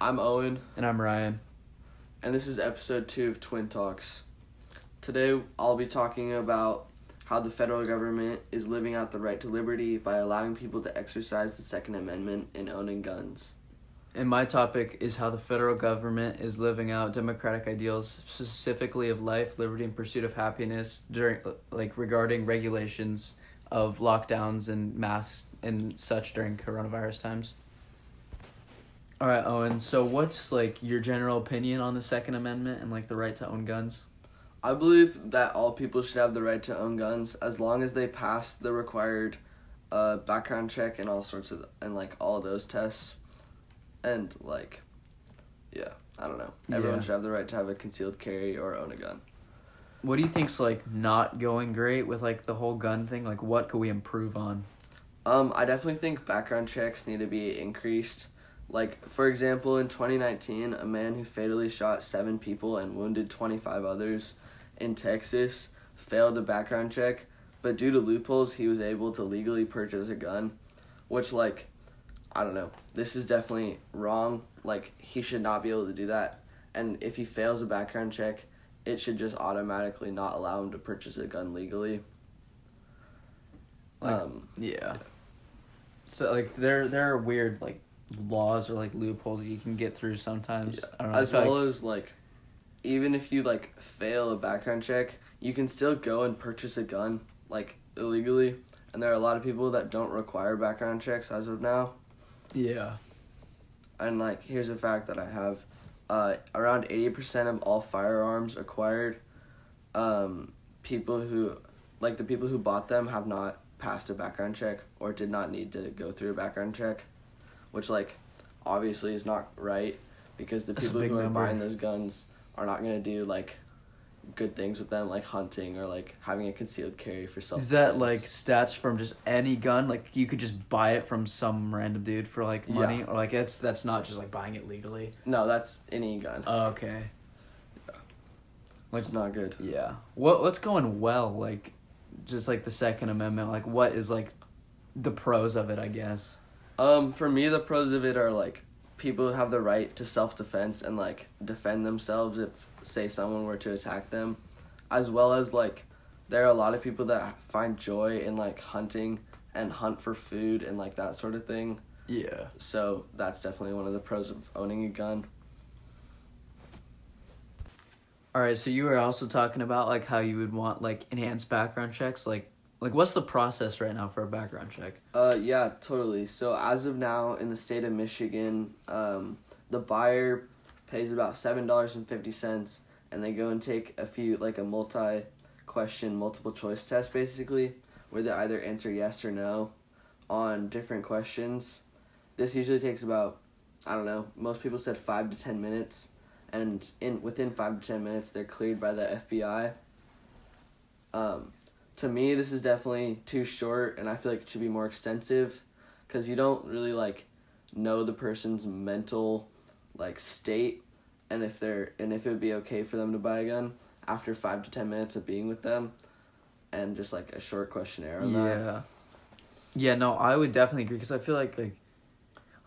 I'm Owen, And I'm Ryan. and this is episode 2 of Twin Talks. Today, I'll be talking about how the federal government is living out the right to liberty by allowing people to exercise the Second Amendment in owning guns. And my topic is how the federal government is living out democratic ideals, specifically of life, liberty, and pursuit of happiness regarding regulations of lockdowns and masks and such during coronavirus times. All right, Owen. So what's your general opinion on the Second Amendment and the right to own guns? I believe that all people should have the right to own guns as long as they pass the required background check and all of those tests. And I don't know. Everyone should have the right to have a concealed carry or own a gun. What do you think's not going great with the whole gun thing? What could we improve on? I definitely think background checks need to be increased. For example, in 2019, a man who fatally shot 7 people and wounded 25 others in Texas failed a background check, but due to loopholes, he was able to legally purchase a gun, which, I don't know. This is definitely wrong. He should not be able to do that. And if he fails a background check, it should just automatically not allow him to purchase a gun legally. Yeah. So, there are weird, laws or loopholes you can get through sometimes. Yeah. I don't know. As well as even if you fail a background check, you can still go and purchase a gun illegally, and there are a lot of people that don't require background checks as of now. Yeah. And here's a fact that I have: around 80% of all firearms acquired, people who the people who bought them have not passed a background check or did not need to go through a background check, which obviously is not right, because the people who are buying those guns are not going to do good things with them, like hunting or having a concealed carry for self-defense. Is that stats from just any gun? You could just buy it from some random dude for money? Yeah. Or that's not just buying it legally? No, that's any gun. Oh, okay. Yeah. It's not good. Yeah. What's going well? Just the Second Amendment? What is the pros of it, I guess? For me, the pros of it are people have the right to self-defense and defend themselves if, say, someone were to attack them, as well as there are a lot of people that find joy in hunting and hunt for food and that sort of thing. Yeah. So that's definitely one of the pros of owning a gun. All right, so you were also talking about how you would want enhanced background checks, what's the process right now for a background check? Yeah, totally. So as of now, in the state of Michigan, the buyer pays about $7.50, and they go and take a multi-question, multiple-choice test, basically, where they either answer yes or no on different questions. This usually takes about, I don't know, most people said 5 to 10 minutes, and within 5 to 10 minutes, they're cleared by the FBI. To me, this is definitely too short, and I feel it should be more extensive, because you don't really know the person's mental state, and if it would be okay for them to buy a gun after 5 to 10 minutes of being with them, and just a short questionnaire on that. Yeah, no, I would definitely agree, because I feel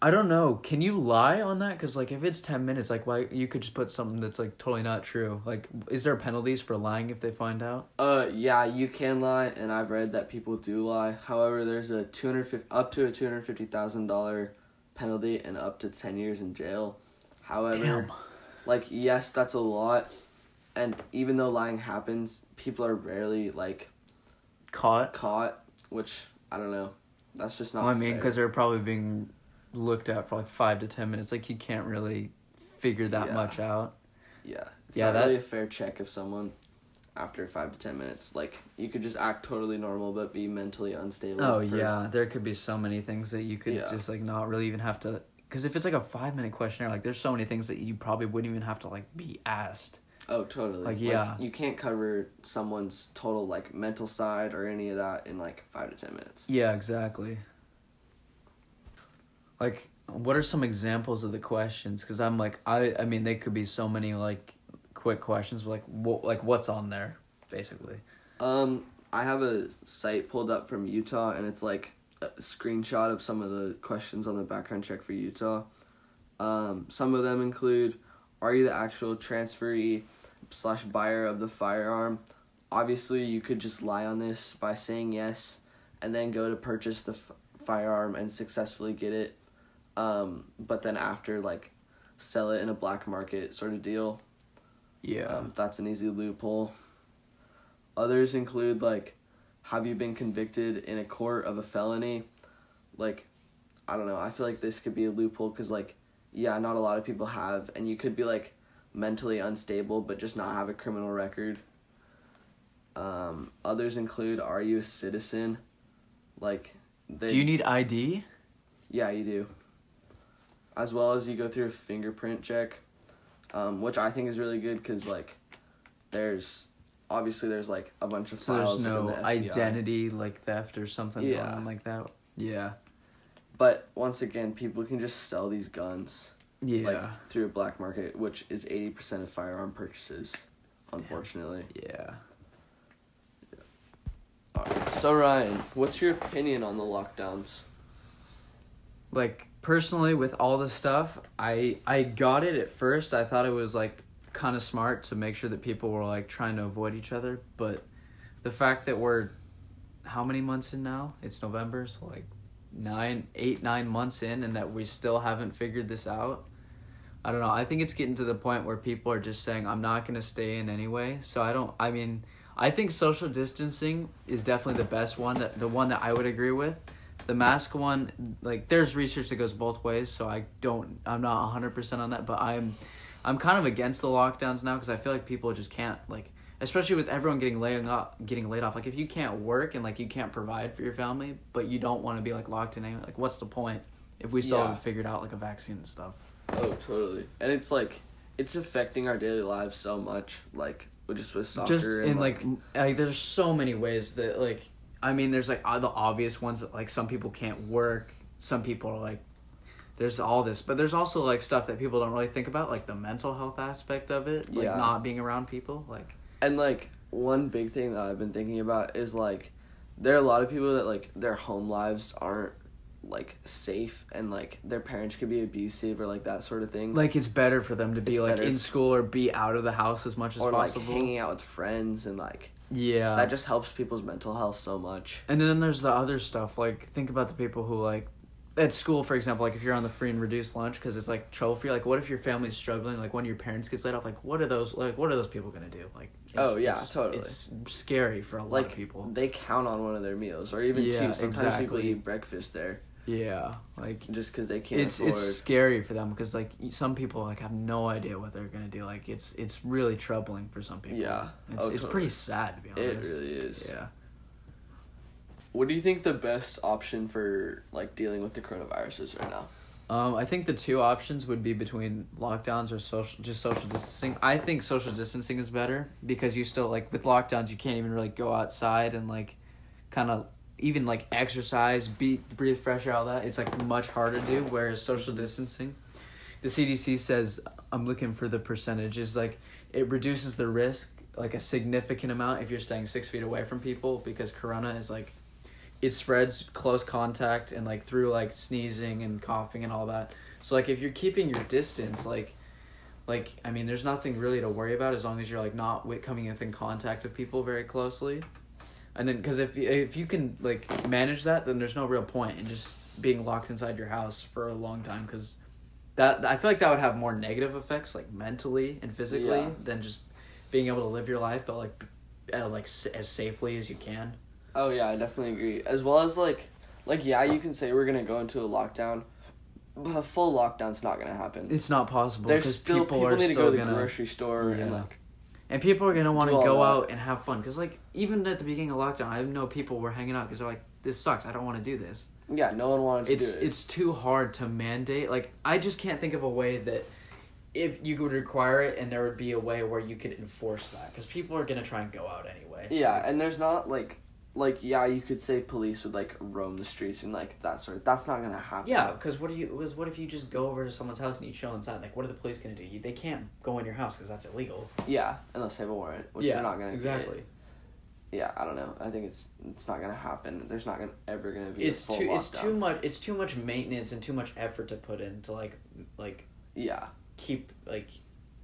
I don't know, can you lie on that? Because if it's 10 minutes, why you could just put something that's totally not true. Is there penalties for lying if they find out? Yeah, you can lie, and I've read that people do lie. However, there's up to a $250,000 penalty and up to 10 years in jail. However, damn. Yes, that's a lot, and even though lying happens, people are rarely caught, which I don't know. That's just not. Well, I mean, fair. because they're probably being looked at for 5 to 10 minutes. You can't really figure that much out. Yeah, it's not really a fair check of someone after 5 to 10 minutes. You could just act totally normal but be mentally unstable. Oh yeah, there could be so many things that you could just not really even have to. Because if it's a 5-minute questionnaire, there's so many things that you probably wouldn't even have to be asked. Oh, totally. You can't cover someone's total mental side or any of that in 5 to 10 minutes. Yeah, exactly. What are some examples of the questions? Because I'm I mean, they could be so many quick questions, but what's on there, basically? I have a site pulled up from Utah, and it's a screenshot of some of the questions on the background check for Utah. Some of them include, are you the actual transferee / buyer of the firearm? Obviously, you could just lie on this by saying yes and then go to purchase the firearm and successfully get it. But then after, like, sell it in a black market sort of deal. Yeah. That's an easy loophole. Others include, like, have you been convicted in a court of a felony? Like, I don't know. I feel like this could be a loophole because, like, yeah, not a lot of people have. And you could be, like, mentally unstable but just not have a criminal record. Others include, are you a citizen? Like, do you need ID? Yeah, you do. As well as you go through a fingerprint check, which I think is really good because, like, there's like a bunch of files. So there's no in the FBI. identity, like, theft or something Yeah. going on like that. Yeah. But once again, people can just sell these guns, Yeah. like, through a black market, which is 80% of firearm purchases, unfortunately. Yeah. Alright, so Ryan, what's your opinion on the lockdowns? Like, personally, with all this stuff, I got it at first. I thought it was, like, kind of smart to make sure that people were, like, trying to avoid each other. But the fact that we're, how many months in now? It's November, so, like, 9 months in, and that we still haven't figured this out. I don't know. I think it's getting to the point where people are just saying, I'm not going to stay in anyway. So I think social distancing is definitely the best one, the one that I would agree with. The mask one, like, there's research that goes both ways, so I'm not 100% on that, but I'm kind of against the lockdowns now because I feel like people just can't, like, especially with everyone getting laid off. Like, if you can't work and, like, you can't provide for your family, but you don't want to be, like, locked in anyway, like, what's the point if we still haven't figured out, like, a vaccine and stuff? Oh, totally. And it's, like, it's affecting our daily lives so much, like, just with soccer. Just in, like, there's so many ways that, like, I mean, there's, like, the obvious ones that, like, some people can't work, some people are, like, there's all this, but there's also, like, stuff that people don't really think about, like, the mental health aspect of it, like, not being around people, like. And, like, one big thing that I've been thinking about is, like, there are a lot of people that, like, their home lives aren't, like, safe, and, like, their parents could be abusive or, like, that sort of thing. Like, it's better for them to be, like, in school or be out of the house as much as possible. Or, like, hanging out with friends and, like, yeah, that just helps people's mental health so much. And then there's the other stuff, like, think about the people who, like, at school, for example, like, if you're on the free and reduced lunch because it's, like, trophy, like, what if your family's struggling, like, one of your parents gets laid off, like, what are those people gonna do? Like, totally. It's scary for a lot of people. They count on one of their meals, or even two. Sometimes people eat breakfast there. Yeah, like, just because they can't afford. It's scary for them because, like, some people, like, have no idea what they're gonna do. Like, it's really troubling for some people. Yeah, it's totally. Pretty sad, to be honest. It really is. Yeah. What do you think the best option for, like, dealing with the coronavirus is right now? I think the two options would be between lockdowns or social distancing. I think social distancing is better because you still, like, with lockdowns, you can't even really go outside and, like, kind of even, like, exercise, breathe fresh air, all that. It's, like, much harder to do, whereas social distancing, the CDC says, I'm looking for the percentages, like, it reduces the risk, like, a significant amount if you're staying 6 feet away from people because corona is, like, it spreads close contact and, like, through, like, sneezing and coughing and all that. So, like, if you're keeping your distance, like, I mean, there's nothing really to worry about as long as you're, like, not coming within contact with people very closely. And then, because if you can, like, manage that, then there's no real point in just being locked inside your house for a long time because that, I feel like that would have more negative effects, like, mentally and physically than just being able to live your life, but, like, as safely as you can. Oh, yeah, I definitely agree. As well as, like, yeah, you can say we're going to go into a lockdown, but a full lockdown's not going to happen. It's not possible because people are need to still go to the grocery store and, like... And people are going to want to go out and have fun. Because, like, even at the beginning of lockdown, I know people were hanging out because they're like, this sucks. I don't want to do this. Yeah, no one wanted to do it. It's too hard to mandate. Like, I just can't think of a way that if you could require it and there would be a way where you could enforce that. Because people are going to try and go out anyway. Yeah, and there's not, like, yeah, you could say police would, like, roam the streets and, like, that sort of... That's not going to happen. Yeah, because what if you just go over to someone's house and you chill inside? Like, what are the police going to do? They can't go in your house because that's illegal. Yeah, unless they have a warrant, which they're not going to exactly. Yeah, I don't know. I think it's not going to happen. There's not ever going to be a full lockdown. It's too much maintenance and too much effort to put in to, like Yeah. keep, like,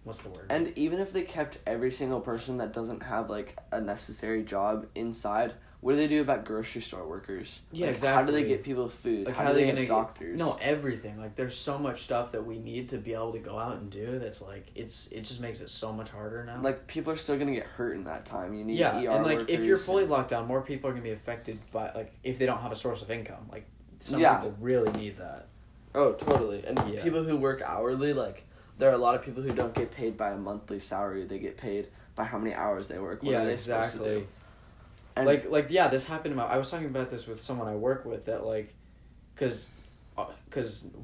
what's the word? And even if they kept every single person that doesn't have, like, a necessary job inside, what do they do about grocery store workers? Yeah, like, exactly. How do they get people food? Like, how do they get doctors? No, everything. Like, there's so much stuff that we need to be able to go out and do that's, like, it just makes it so much harder now. Like, people are still going to get hurt in that time. You need yeah, ER and, like, if you're workers fully locked down, more people are going to be affected by, like, if they don't have a source of income. Like, some Yeah. people really need that. Oh, totally. And Yeah. people who work hourly, like, there are a lot of people who don't get paid by a monthly salary. They get paid by how many hours they work. What are they supposed to do? And Yeah, this happened. I was talking about this with someone I work with that, like, cause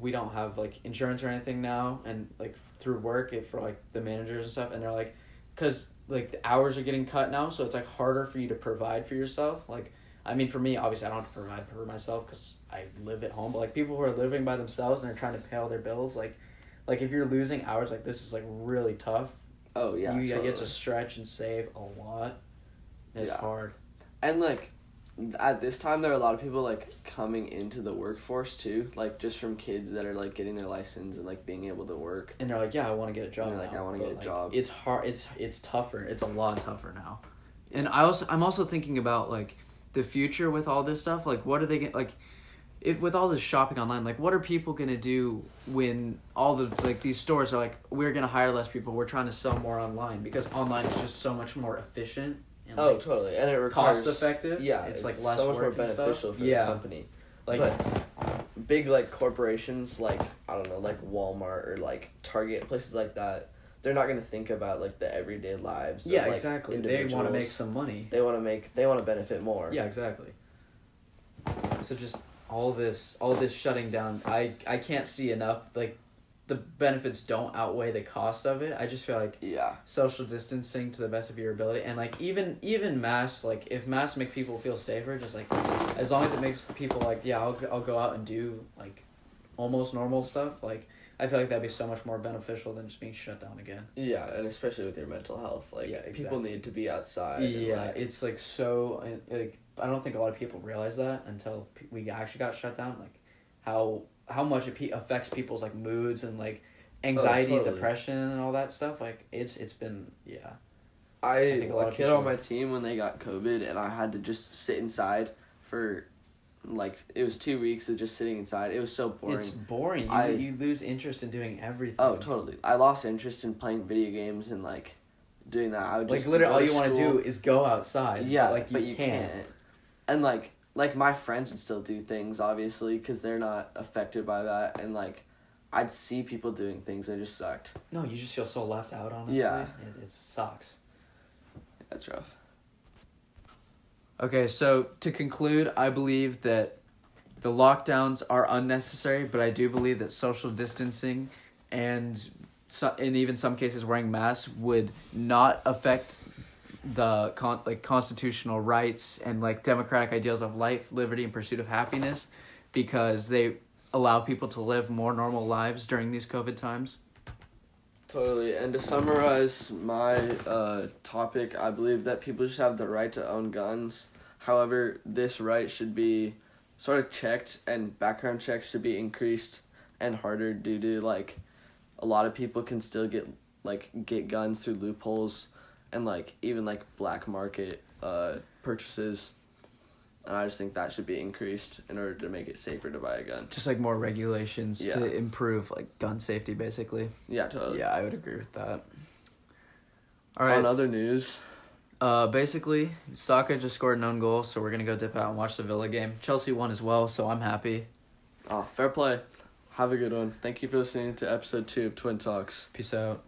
we don't have, like, insurance or anything now, and, like, through work for, like, the managers and stuff, and they're like, cause, like, the hours are getting cut now, so it's, like, harder for you to provide for yourself. Like, I mean, for me, obviously, I don't have to provide for myself because I live at home, but, like, people who are living by themselves and they're trying to pay all their bills, like, if you're losing hours, like, this is, like, really tough. oh yeah, You totally. get to stretch and save a lot. It's hard. And, like, at this time, there are a lot of people, like, coming into the workforce, too. Like, just from kids that are, like, getting their license and, like, being able to work. And they're like, yeah, I want to get a job. And they're like, now, I wanna but, get a like, job. It's hard. It's tougher. It's a lot tougher now. And I'm also thinking about, like, the future with all this stuff. Like, what are they get like, if with all this shopping online, like, what are people gonna do when all the, like, these stores are like, we're gonna hire less people. We're trying to sell more online because online is just so much more efficient. And, Oh, like, totally. And it requires... cost effective. Yeah, it's like less so much more work and beneficial stuff. for the company. Like, But big, like, corporations, like, I don't know, like Walmart or, like, Target, places like that, they're not going to think about, like, the everyday lives of, yeah, like, exactly. They individuals. want to make some money. They want to benefit more. Yeah, exactly. So just all this shutting down, I can't see enough, like, the benefits don't outweigh the cost of it. I just feel like Yeah. social distancing to the best of your ability, and, like, even masks, like, if masks make people feel safer, just, like, as long as it makes people like, yeah, I'll go out and do, like, almost normal stuff, like, I feel like that'd be so much more beneficial than just being shut down again. Yeah, and especially with your mental health. Like, Yeah, exactly. people need to be outside. Yeah, and, like, it's, like, so, like, I don't think a lot of people realize that until we actually got shut down, like, how much it affects people's, like, moods and, like, anxiety, totally. depression, and all that stuff. Like, it's been, yeah. I think a lot a of kid people- on my team when they got COVID, and I had to just sit inside for, like, it was 2 weeks of just sitting inside. It was so boring. It's boring. You lose interest in doing everything. Oh, totally. I lost interest in playing video games and, like, doing that. I would just Like, literally, go all to you want to school. do is go outside. Yeah, but you can't. And, like, my friends would still do things, obviously, because they're not affected by that. And, like, I'd see people doing things that just sucked. No, you just feel so left out, honestly. Yeah. It sucks. That's rough. Okay, so to conclude, I believe that the lockdowns are unnecessary, but I do believe that social distancing and even some cases wearing masks would not affect the constitutional rights and, like, democratic ideals of life, liberty, and pursuit of happiness, because they allow people to live more normal lives during these COVID times. Totally. And to summarize my topic, I believe that people should have the right to own guns. However, this right should be sort of checked, and background checks should be increased and harder due to, like, a lot of people can still get guns through loopholes and, like, even, like, black market purchases. And I just think that should be increased in order to make it safer to buy a gun. Just, like, more regulations Yeah. to improve, like, gun safety, basically. Yeah, totally. Yeah, I would agree with that. All right. On other news, basically, Saka just scored an own goal, so we're gonna go dip out and watch the Villa game. Chelsea won as well, so I'm happy. fair play. Have a good one. Thank you for listening to episode 2 of Twin Talks. Peace out.